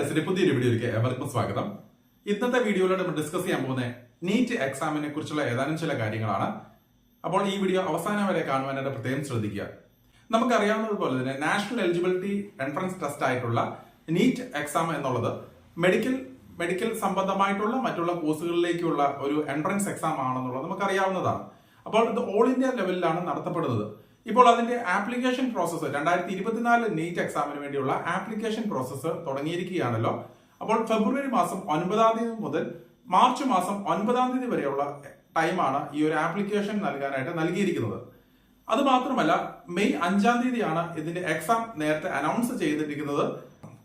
സ്റ്റഡീസിന്റെ പുതിയൊരു വീഡിയോയിലേക്ക് ഏവർക്കും സ്വാഗതം. ഇന്നത്തെ വീഡിയോയിലൂടെ നമ്മൾ ഡിസ്കസ് ചെയ്യാൻ പോകുന്ന നീറ്റ് എക്സാമിനെ കുറിച്ചുള്ള ഏതാനും ചില കാര്യങ്ങളാണ്. അപ്പോൾ ഈ വീഡിയോ അവസാനം വരെ കാണുവാനായിട്ട് പ്രത്യേകം ശ്രദ്ധിക്കുക. നമുക്കറിയാവുന്നതുപോലെ തന്നെ നാഷണൽ എലിജിബിലിറ്റി എൻട്രൻസ് ടെസ്റ്റ് ആയിട്ടുള്ള നീറ്റ് എക്സാം എന്നുള്ളത് മെഡിക്കൽ സംബന്ധമായിട്ടുള്ള മറ്റുള്ള കോഴ്സുകളിലേക്കുള്ള ഒരു എൻട്രൻസ് എക്സാം ആണെന്നുള്ളത് നമുക്കറിയാവുന്നതാണ്. അപ്പോൾ ഇത് ഓൾ ഇന്ത്യ ലെവലിലാണ് നടത്തപ്പെടുന്നത്. ഇപ്പോൾ അതിന്റെ ആപ്ലിക്കേഷൻ പ്രോസസ്സ് 2024 നീറ്റ് എക്സാമിന് വേണ്ടിയുള്ള ആപ്ലിക്കേഷൻ പ്രോസസ്സ് തുടങ്ങിയിരിക്കുകയാണല്ലോ. അപ്പോൾ ഫെബ്രുവരി മാസം 9-ാം തീയതി മുതൽ മാർച്ച് മാസം 9-ാം തീയതി വരെയുള്ള ടൈമാണ് ഈ ഒരു ആപ്ലിക്കേഷൻ നൽകാനായിട്ട് നൽകിയിരിക്കുന്നത്. അത് മാത്രമല്ല, മെയ് 5-ാം തീയതിയാണ് ഇതിന്റെ എക്സാം നേരത്തെ അനൗൺസ് ചെയ്തിരിക്കുന്നത്.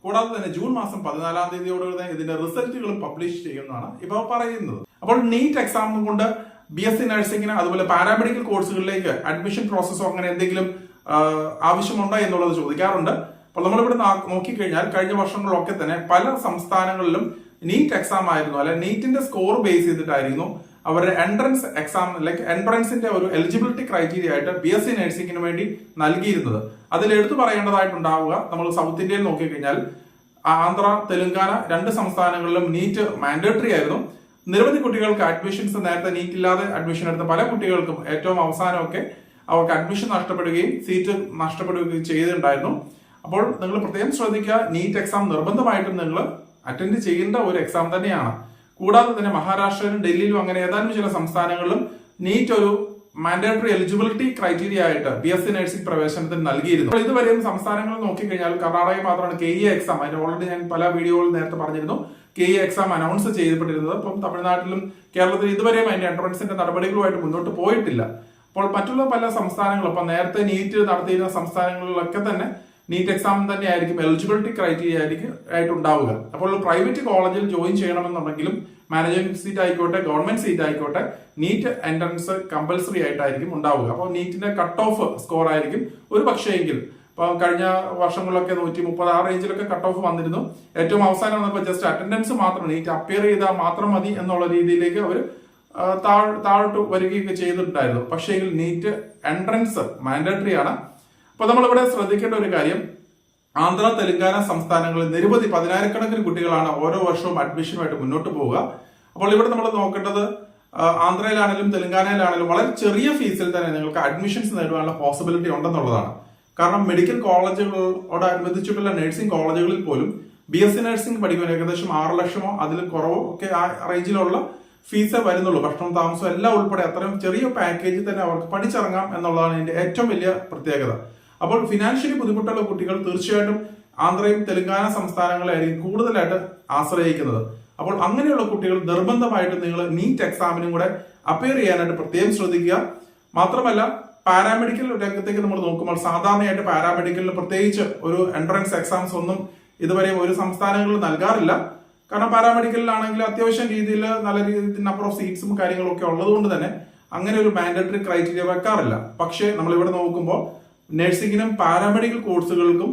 കൂടാതെ തന്നെ ജൂൺ മാസം 14-ാം തീയതിയോടെ ഇതിന്റെ റിസൾട്ടുകളും പബ്ലിഷ് ചെയ്യുമെന്നാണ് ഇപ്പോൾ പറയുന്നത്. അപ്പോൾ നീറ്റ് എക്സാം കൊണ്ട് BSc നഴ്സിംഗിന് അതുപോലെ പാരാമെഡിക്കൽ കോഴ്സുകളിലേക്ക് അഡ്മിഷൻ പ്രോസസ്സോ അങ്ങനെ എന്തെങ്കിലും ആവശ്യമുണ്ടോ എന്നുള്ളത് ചോദിക്കാറുണ്ട്. അപ്പോൾ നമ്മളിവിടെ നോക്കിക്കഴിഞ്ഞാൽ കഴിഞ്ഞ വർഷങ്ങളിലൊക്കെ തന്നെ പല സംസ്ഥാനങ്ങളിലും നീറ്റ് എക്സാം ആയിരുന്നു, അല്ലെ നീറ്റിന്റെ സ്കോർ ബേസ് ചെയ്തിട്ടായിരുന്നു അവരുടെ എൻട്രൻസ് എക്സാം, ലൈക്ക് എൻട്രൻസിന്റെ ഒരു എലിജിബിലിറ്റി ക്രൈറ്റീരിയ ആയിട്ട് BSc നഴ്സിംഗിന് വേണ്ടി നൽകിയിരുന്നത്. അതിൽ എടുത്തു പറയേണ്ടതായിട്ടുണ്ടാവുക, നമ്മൾ സൗത്ത് ഇന്ത്യയിൽ നോക്കിക്കഴിഞ്ഞാൽ ആന്ധ്ര, തെലുങ്കാന 2 സംസ്ഥാനങ്ങളിലും നീറ്റ് മാൻഡേറ്ററി ആയിരുന്നു. നിരവധി കുട്ടികൾക്ക് അഡ്മിഷൻസ് നേരത്തെ നീറ്റ് ഇല്ലാതെ അഡ്മിഷൻ എടുത്ത പല കുട്ടികൾക്കും ഏറ്റവും അവസാനമൊക്കെ അവർക്ക് അഡ്മിഷൻ നഷ്ടപ്പെടുകയും സീറ്റ് നഷ്ടപ്പെടുകയും ചെയ്തിട്ടുണ്ടായിരുന്നു. അപ്പോൾ നിങ്ങൾ പ്രത്യേകം ശ്രദ്ധിക്കുക, നീറ്റ് എക്സാം നിർബന്ധമായിട്ടും നിങ്ങൾ അറ്റൻഡ് ചെയ്യേണ്ട ഒരു എക്സാം തന്നെയാണ്. കൂടാതെ തന്നെ മഹാരാഷ്ട്രയിലും ഡൽഹിയിലും അങ്ങനെ ഏതാനും ചില സംസ്ഥാനങ്ങളിലും നീറ്റ് ഒരു മാൻഡേറ്ററി എലിജിബിലിറ്റി ക്രൈറ്റീരിയ ആയിട്ട് BSc നഴ്സിംഗ് പ്രവേശനത്തിന് നൽകിയിരുന്നു. ഇതുവരെയും സംസ്ഥാനങ്ങൾ നോക്കിക്കഴിഞ്ഞാൽ കർണാടക മാത്രമാണ് KE എക്സാം, അതിന്റെ ഓൾറെഡി ഞാൻ പല വീഡിയോകളിൽ നേരത്തെ പറഞ്ഞിരുന്നു, KE എക്സാം അനൗൺസ് ചെയ്യപ്പെട്ടിരുന്നത്. അപ്പം തമിഴ്നാട്ടിലും കേരളത്തിലും ഇതുവരെയും അതിന്റെ എൻട്രൻസിന്റെ നടപടികളുമായിട്ട് മുന്നോട്ട് പോയിട്ടില്ല. അപ്പോൾ മറ്റുള്ള പല സംസ്ഥാനങ്ങളും, ഇപ്പൊ നേരത്തെ നീറ്റ് നടത്തിയിരുന്ന സംസ്ഥാനങ്ങളിലൊക്കെ തന്നെ നീറ്റ് എക്സാം തന്നെ ആയിരിക്കും എലിജിബിലിറ്റി ക്രൈറ്റീരിയ ആയിട്ടുണ്ടാവുക. അപ്പോൾ പ്രൈവറ്റ് കോളേജിൽ ജോയിൻ ചെയ്യണമെന്നുണ്ടെങ്കിലും മാനേജ്മെന്റ് സീറ്റ് ആയിക്കോട്ടെ ഗവൺമെന്റ് സീറ്റ് ആയിക്കോട്ടെ നീറ്റ് എൻട്രൻസ് കമ്പൽസറി ആയിട്ടായിരിക്കും ഉണ്ടാവുക. അപ്പോൾ നീറ്റിന്റെ കട്ട് ഓഫ് സ്കോർ ആയിരിക്കും ഒരു പക്ഷേയെങ്കിൽ, ഇപ്പൊ കഴിഞ്ഞ വർഷങ്ങളിലൊക്കെ 130 ആ റേഞ്ചിലൊക്കെ കട്ട് ഓഫ് വന്നിരുന്നു. ഏറ്റവും അവസാനം വന്നപ്പോൾ ജസ്റ്റ് അറ്റൻഡൻസ് മാത്രം, നീറ്റ് അപ്പിയർ ചെയ്താൽ മാത്രം മതി എന്നുള്ള രീതിയിലേക്ക് അവർ താഴോട്ട് വരികയൊക്കെ ചെയ്തിട്ടുണ്ടായിരുന്നു. പക്ഷേ നീറ്റ് എൻട്രൻസ് മാൻഡേറ്ററി ആണ്. അപ്പൊ നമ്മളിവിടെ ശ്രദ്ധിക്കേണ്ട ഒരു കാര്യം, ആന്ധ്ര, തെലുങ്കാന സംസ്ഥാനങ്ങളിൽ നിരവധി 10,000-കണക്കിന് കുട്ടികളാണ് ഓരോ വർഷവും അഡ്മിഷനുമായിട്ട് മുന്നോട്ട് പോവുക. അപ്പോൾ ഇവിടെ നമ്മൾ നോക്കേണ്ടത് ആന്ധ്രയിലാണെങ്കിലും തെലുങ്കാനയിലാണെങ്കിലും വളരെ ചെറിയ ഫീസിൽ തന്നെ നിങ്ങൾക്ക് അഡ്മിഷൻസ് നേടുവാനുള്ള പോസിബിലിറ്റി ഉണ്ടെന്നുള്ളതാണ്. കാരണം മെഡിക്കൽ കോളേജുകളോടനുബന്ധിച്ചിട്ടുള്ള നഴ്സിംഗ് കോളേജുകളിൽ പോലും BSc നഴ്സിംഗ് പഠിക്കുവാൻ ഏകദേശം 6 ലക്ഷമോ അതിൽ കുറവോ ഒക്കെ ആ റേഞ്ചിലുള്ള ഫീസേ വരുന്നുള്ളൂ. ഭക്ഷണം, താമസം എല്ലാം ഉൾപ്പെടെ അത്രയും ചെറിയ പാക്കേജിൽ തന്നെ അവർക്ക് പഠിച്ചിറങ്ങാം എന്നുള്ളതാണ് ഇതിന്റെ ഏറ്റവും വലിയ പ്രത്യേകത. അപ്പോൾ ഫിനാൻഷ്യലി ബുദ്ധിമുട്ടുള്ള കുട്ടികൾ തീർച്ചയായിട്ടും ആന്ധ്രയും തെലുങ്കാന സംസ്ഥാനങ്ങളായിരിക്കും കൂടുതലായിട്ട് ആശ്രയിക്കുന്നത്. അപ്പോൾ അങ്ങനെയുള്ള കുട്ടികൾ നിർബന്ധമായിട്ട് നിങ്ങൾ നീറ്റ് എക്സാമിനും കൂടെ അപ്പിയർ ചെയ്യാനായിട്ട് പ്രത്യേകം ശ്രദ്ധിക്കുക. മാത്രമല്ല, പാരാമെഡിക്കൽ രംഗത്തേക്ക് നമ്മൾ നോക്കുമ്പോൾ സാധാരണയായിട്ട് പാരാമെഡിക്കലിന് പ്രത്യേകിച്ച് ഒരു എൻട്രൻസ് എക്സാംസ് ഒന്നും ഇതുവരെ ഒരു സംസ്ഥാനങ്ങളിൽ നൽകാറില്ല. കാരണം പാരാമെഡിക്കലിലാണെങ്കിൽ അത്യാവശ്യം രീതിയിൽ നല്ല രീതിയിൽ നമ്പർ ഓഫ് സീറ്റ്സും കാര്യങ്ങളും ഒക്കെ ഉള്ളതുകൊണ്ട് തന്നെ അങ്ങനെ ഒരു മാൻഡേറ്ററി ക്രൈറ്റീരിയ വെക്കാറില്ല. പക്ഷേ നമ്മൾ ഇവിടെ നോക്കുമ്പോൾ നഴ്സിംഗിനും പാരാമെഡിക്കൽ കോഴ്സുകൾക്കും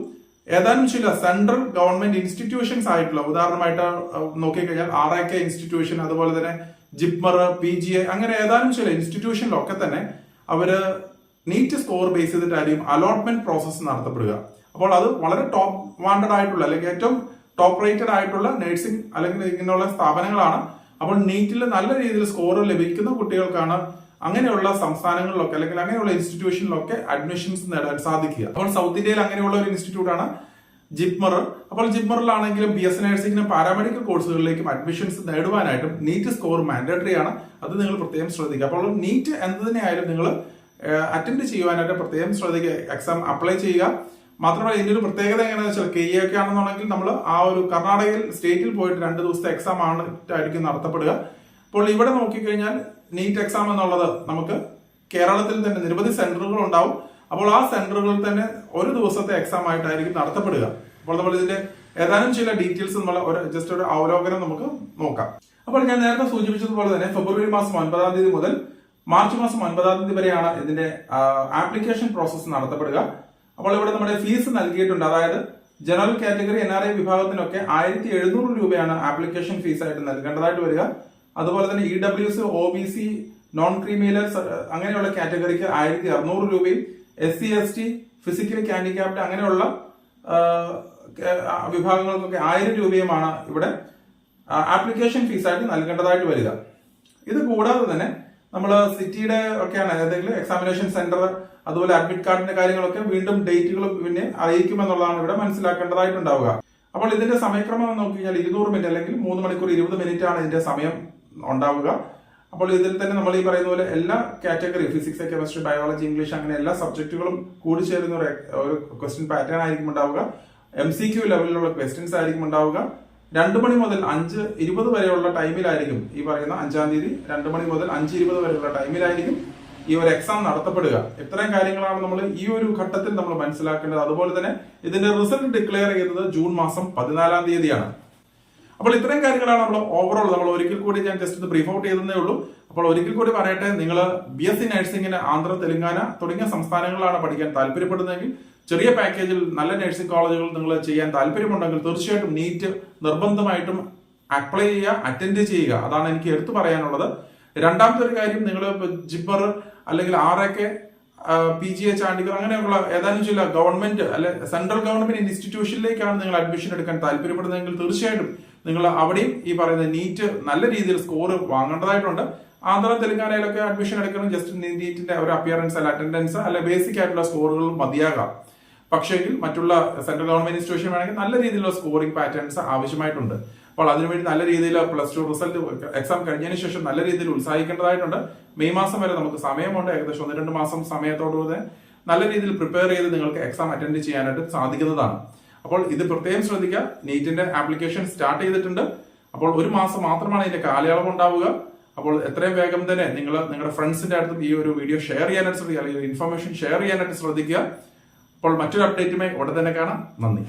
ഏതാനും ചില സെൻട്രൽ ഗവൺമെന്റ് ഇൻസ്റ്റിറ്റ്യൂഷൻസ് ആയിട്ടുള്ള, ഉദാഹരണമായിട്ട് നോക്കിക്കഴിഞ്ഞാൽ RIK ഇൻസ്റ്റിറ്റ്യൂഷൻ, അതുപോലെ തന്നെ ജിപ്മർ, PGI അങ്ങനെ ഏതാനും ചില ഇൻസ്റ്റിറ്റ്യൂഷനിലൊക്കെ തന്നെ അവര് നീറ്റ് സ്കോർ ബേസ് ചെയ്തിട്ടായിരിക്കും അലോട്ട്മെന്റ് പ്രോസസ്സ് നടത്തപ്പെടുക. അപ്പോൾ അത് വളരെ ടോപ്പ് വാണ്ടഡ് ആയിട്ടുള്ള അല്ലെങ്കിൽ ഏറ്റവും ടോപ്പ് റേറ്റഡ് ആയിട്ടുള്ള നഴ്സിംഗ് അല്ലെങ്കിൽ ഇങ്ങനെയുള്ള സ്ഥാപനങ്ങളാണ്. അപ്പോൾ നീറ്റിൽ നല്ല രീതിയിൽ സ്കോർ ലഭിക്കുന്ന കുട്ടികൾക്കാണ് അങ്ങനെയുള്ള സംസ്ഥാനങ്ങളിലൊക്കെ അല്ലെങ്കിൽ അങ്ങനെയുള്ള ഇൻസ്റ്റിറ്റ്യൂഷനിലൊക്കെ അഡ്മിഷൻസ് നേടാൻ സാധിക്കുക. അപ്പോൾ സൗത്ത് ഇന്ത്യയിൽ അങ്ങനെയുള്ള ഒരു ഇൻസ്റ്റിറ്റ്യൂട്ടാണ് ജിപ്മർ. അപ്പോൾ ജിപ്മറിലാണെങ്കിലും BSc നഴ്സിംഗിനും പാരാമെഡിക്കൽ കോഴ്സുകളിലേക്കും അഡ്മിഷൻസ് നേടുവാനായിട്ടും നീറ്റ് സ്കോർ മാൻഡേറ്ററി ആണ്. അത് നിങ്ങൾ പ്രത്യേകം ശ്രദ്ധിക്കുക. അപ്പോൾ നീറ്റ് എന്ത് തന്നെയായാലും നിങ്ങൾ അറ്റൻഡ് ചെയ്യുവാനായിട്ട് പ്രത്യേകം ശ്രദ്ധിക്കുക, എക്സാം അപ്ലൈ ചെയ്യുക. മാത്രമല്ല, ഇതിന്റെ ഒരു പ്രത്യേകത എങ്ങനെയാണെന്ന് വെച്ചാൽ KE ഒക്കെ ആണെന്നുണ്ടെങ്കിൽ നമ്മൾ ആ ഒരു കർണാടകയിൽ സ്റ്റേറ്റിൽ പോയിട്ട് 2 ദിവസത്തെ എക്സാം ആയിരിക്കും നടത്തപ്പെടുക. അപ്പോൾ ഇവിടെ നോക്കിക്കഴിഞ്ഞാൽ നീറ്റ് എക്സാം എന്നുള്ളത് നമുക്ക് കേരളത്തിൽ തന്നെ നിരവധി സെന്ററുകൾ ഉണ്ടാവും. അപ്പോൾ ആ സെന്ററുകളിൽ തന്നെ ഒരു ദിവസത്തെ എക്സാം ആയിട്ടായിരിക്കും നടത്തപ്പെടുക. അപ്പോൾ നമ്മൾ ഇതിന്റെ ഏതാനും ചില ഡീറ്റെയിൽസ് നമ്മൾ ജസ്റ്റ് ഒരു അവലോകനം നമുക്ക് നോക്കാം. അപ്പോൾ ഞാൻ നേരത്തെ സൂചിപ്പിച്ചതുപോലെ തന്നെ ഫെബ്രുവരി മാസം 9-ാം തീയതി മുതൽ മാർച്ച് മാസം 9-ാം തീയതി വരെയാണ് ഇതിന്റെ ആപ്ലിക്കേഷൻ പ്രോസസ്സ് നടത്തപ്പെടുക. അപ്പോൾ ഇവിടെ നമ്മുടെ ഫീസ് നൽകിയിട്ടുണ്ട്. അതായത് ജനറൽ കാറ്റഗറി NRI വിഭാഗത്തിനൊക്കെ 1,700 രൂപയാണ് ആപ്ലിക്കേഷൻ ഫീസ് ആയിട്ട് നൽകേണ്ടതായിട്ട് വരിക. അതുപോലെ തന്നെ EWS, OBC, നോൺ ക്രീമിലെയർ അങ്ങനെയുള്ള കാറ്റഗറിക്ക് 1,600 രൂപയും, SC ST, ഫിസിക്കലി ഹാൻഡിക്യാപ്ഡ് അങ്ങനെയുള്ള വിഭാഗങ്ങൾക്കൊക്കെ 1000 രൂപയുമാണ് ഇവിടെ ആപ്ലിക്കേഷൻ ഫീസായിട്ട് നൽകേണ്ടതായിട്ട് വരിക. ഇത് കൂടാതെ തന്നെ നമ്മൾ സിറ്റിയുടെ ഒക്കെയാണ് ഏതെങ്കിലും എക്സാമിനേഷൻ സെന്റർ അതുപോലെ അഡ്മിറ്റ് കാർഡിന്റെ കാര്യങ്ങളൊക്കെ വീണ്ടും ഡേറ്റുകൾ പിന്നെ അറിയിക്കുമെന്നുള്ളതാണ് ഇവിടെ മനസ്സിലാക്കേണ്ടതായിട്ടുണ്ടാവുക. അപ്പോൾ ഇതിന്റെ സമയക്രമം നോക്കി കഴിഞ്ഞാൽ 200 മിനിറ്റ് അല്ലെങ്കിൽ 3 മണിക്കൂർ 20 മിനിറ്റ് ആണ് ഇതിന്റെ സമയം ഉണ്ടാവുക. അപ്പോൾ ഇതിൽ തന്നെ നമ്മൾ ഈ പറയുന്ന പോലെ എല്ലാ category physics, chemistry, biology, English അങ്ങനെ എല്ലാ സബ്ജക്റ്റുകളും കൂടി ചേരുന്ന ഒരു ക്വസ്റ്റ്യൻ പാറ്റേൺ ആയിരിക്കും ഉണ്ടാവുക. MCQ ലെവലിലുള്ള ക്വസ്റ്റ്യൻസ് ആയിരിക്കും ഉണ്ടാവുക. 2 മണി മുതൽ 5:20 വരെയുള്ള ടൈമിലായിരിക്കും ഈ പറയുന്ന 5-ാം തീയതി 2 മണി മുതൽ 5:20 വരെയുള്ള ടൈമിലായിരിക്കും ഈ ഒരു എക്സാം നടത്തപ്പെടുക. ഇത്രയും കാര്യങ്ങളാണ് നമ്മൾ ഈ ഒരു ഘട്ടത്തിൽ നമ്മൾ മനസ്സിലാക്കേണ്ടത്. അതുപോലെ തന്നെ ഇതിന്റെ റിസൾട്ട് ഡിക്ലെയർ ചെയ്യുന്നത് ജൂൺ മാസം 14-ാം തീയതിയാണ്. അപ്പോൾ ഇത്രയും കാര്യങ്ങളാണ് നമ്മൾ ഓവറോൾ നമ്മൾ ഒരിക്കൽ കൂടി ഞാൻ ജസ്റ്റ് ബ്രീഫ് ഔട്ട് ചെയ്തേ ഉള്ളൂ. അപ്പോൾ ഒരിക്കൽ കൂടി പറയട്ടെ, നിങ്ങൾ BSc നഴ്സിംഗിന് ആന്ധ്ര, തെലങ്കാന തുടങ്ങിയ സംസ്ഥാനങ്ങളിലാണ് പഠിക്കാൻ താല്പര്യപ്പെടുന്നതെങ്കിൽ ചെറിയ പാക്കേജിൽ നല്ല നഴ്സിംഗ് കോളേജുകൾ നിങ്ങൾ ചെയ്യാൻ താല്പര്യമുണ്ടെങ്കിൽ തീർച്ചയായിട്ടും നീറ്റ് നിർബന്ധമായിട്ടും അപ്ലൈ ചെയ്യുക, അറ്റൻഡ് ചെയ്യുക. അതാണ് എനിക്ക് എടുത്തു പറയാനുള്ളത്. രണ്ടാമത്തെ ഒരു കാര്യം, നിങ്ങൾ ജിപ്പർ അല്ലെങ്കിൽ RAK, PGA, ചാണ്ടിഗർ അങ്ങനെയുള്ള ഏതാനും ചില ഗവൺമെന്റ് അല്ലെ സെൻട്രൽ ഗവൺമെന്റ് ഇൻസ്റ്റിറ്റ്യൂഷനിലേക്കാണ് നിങ്ങൾ അഡ്മിഷൻ എടുക്കാൻ താല്പര്യപ്പെടുന്നതെങ്കിൽ തീർച്ചയായിട്ടും നിങ്ങൾ അവിടെയും ഈ പറയുന്ന നീറ്റ് നല്ല രീതിയിൽ സ്കോർ വാങ്ങേണ്ടതായിട്ടുണ്ട്. ആന്ധ്ര, തെലങ്കാനയിലൊക്കെ അഡ്മിഷൻ എടുക്കണം ജസ്റ്റ് നീറ്റിന്റെ ഒരു അപ്പിയറൻസ് അല്ല അറ്റൻഡൻസ് അല്ല ബേസിക് ആയിട്ടുള്ള സ്കോറുകൾ മതിയാകാം. പക്ഷേങ്കിൽ മറ്റുള്ള സെൻട്രൽ ഗവൺമെന്റ് ഇൻസ്റ്റിറ്റ്യൂഷൻ വേണമെങ്കിൽ നല്ല രീതിയിലുള്ള സ്കോറിംഗ് പാറ്റേൺസ് ആവശ്യമായിട്ടുണ്ട്. അപ്പോൾ അതിനുവേണ്ടി നല്ല രീതിയിൽ +2 റിസൾട്ട് എക്സാം കഴിഞ്ഞതിന് ശേഷം നല്ല രീതിയിൽ ഉത്സാഹിക്കേണ്ടതായിട്ടുണ്ട്. മെയ് മാസം വരെ നമുക്ക് സമയമുണ്ട്. ഏകദേശം 1-2 മാസം സമയത്തോടുകൂടെ നല്ല രീതിയിൽ പ്രിപ്പയർ ചെയ്ത് നിങ്ങൾക്ക് എക്സാം അറ്റൻഡ് ചെയ്യാനായിട്ട് സാധിക്കുന്നതാണ്. അപ്പോൾ ഇത് പ്രത്യേകം ശ്രദ്ധിക്കുക. നീറ്റിന്റെ ആപ്ലിക്കേഷൻ സ്റ്റാർട്ട് ചെയ്തിട്ടുണ്ട്. അപ്പോൾ 1 മാസം മാത്രമാണ് ഇതിന്റെ കാലയളവ് ഉണ്ടാവുക. അപ്പോൾ എത്രയും വേഗം തന്നെ നിങ്ങൾ നിങ്ങളുടെ ഫ്രണ്ട്സിന്റെ അടുത്തും ഈ ഒരു വീഡിയോ ഷെയർ ചെയ്യാനായിട്ട് ശ്രദ്ധിക്കുക, അല്ലെങ്കിൽ ഇൻഫർമേഷൻ ഷെയർ ചെയ്യാനായിട്ട് ശ്രദ്ധിക്കുക. അപ്പോൾ മറ്റൊരു അപ്ഡേറ്റുമായി ഉടൻ തന്നെ കാണാം. നന്ദി.